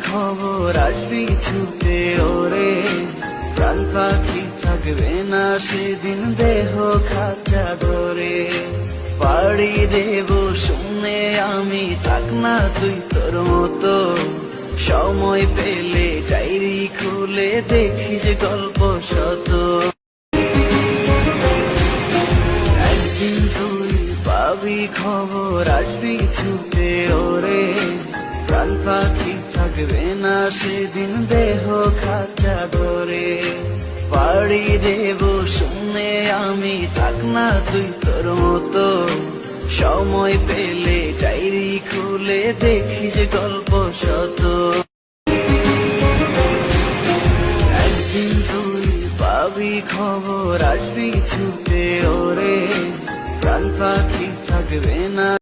খবর আসবি ছুটে ওরে, প্রাণ পাখি থাকবে না সেদিন দেহ খাঁচা ধরে। পাড়ি দেব শুনে আমি, থাক না তুই তোর মতো, সময় পেলে ডায়েরি খুলে দেখিস গল্প শত। একদিন তুই পাবি খবর আসবি ছুটে ওরে, প্রাণ পাখি থাকবে না সেদিন দেহ খাঁচা ধরে। পাড়ি দেব শুনে আমি, থাক না তুই তোর মতো, সময় পেলে ডায়েরি খুলে দেখিস গল্প শত। একদিন তুই পাবি খবর আসবি ছুটে ওরে, প্রাণ পাখি থাকবে না।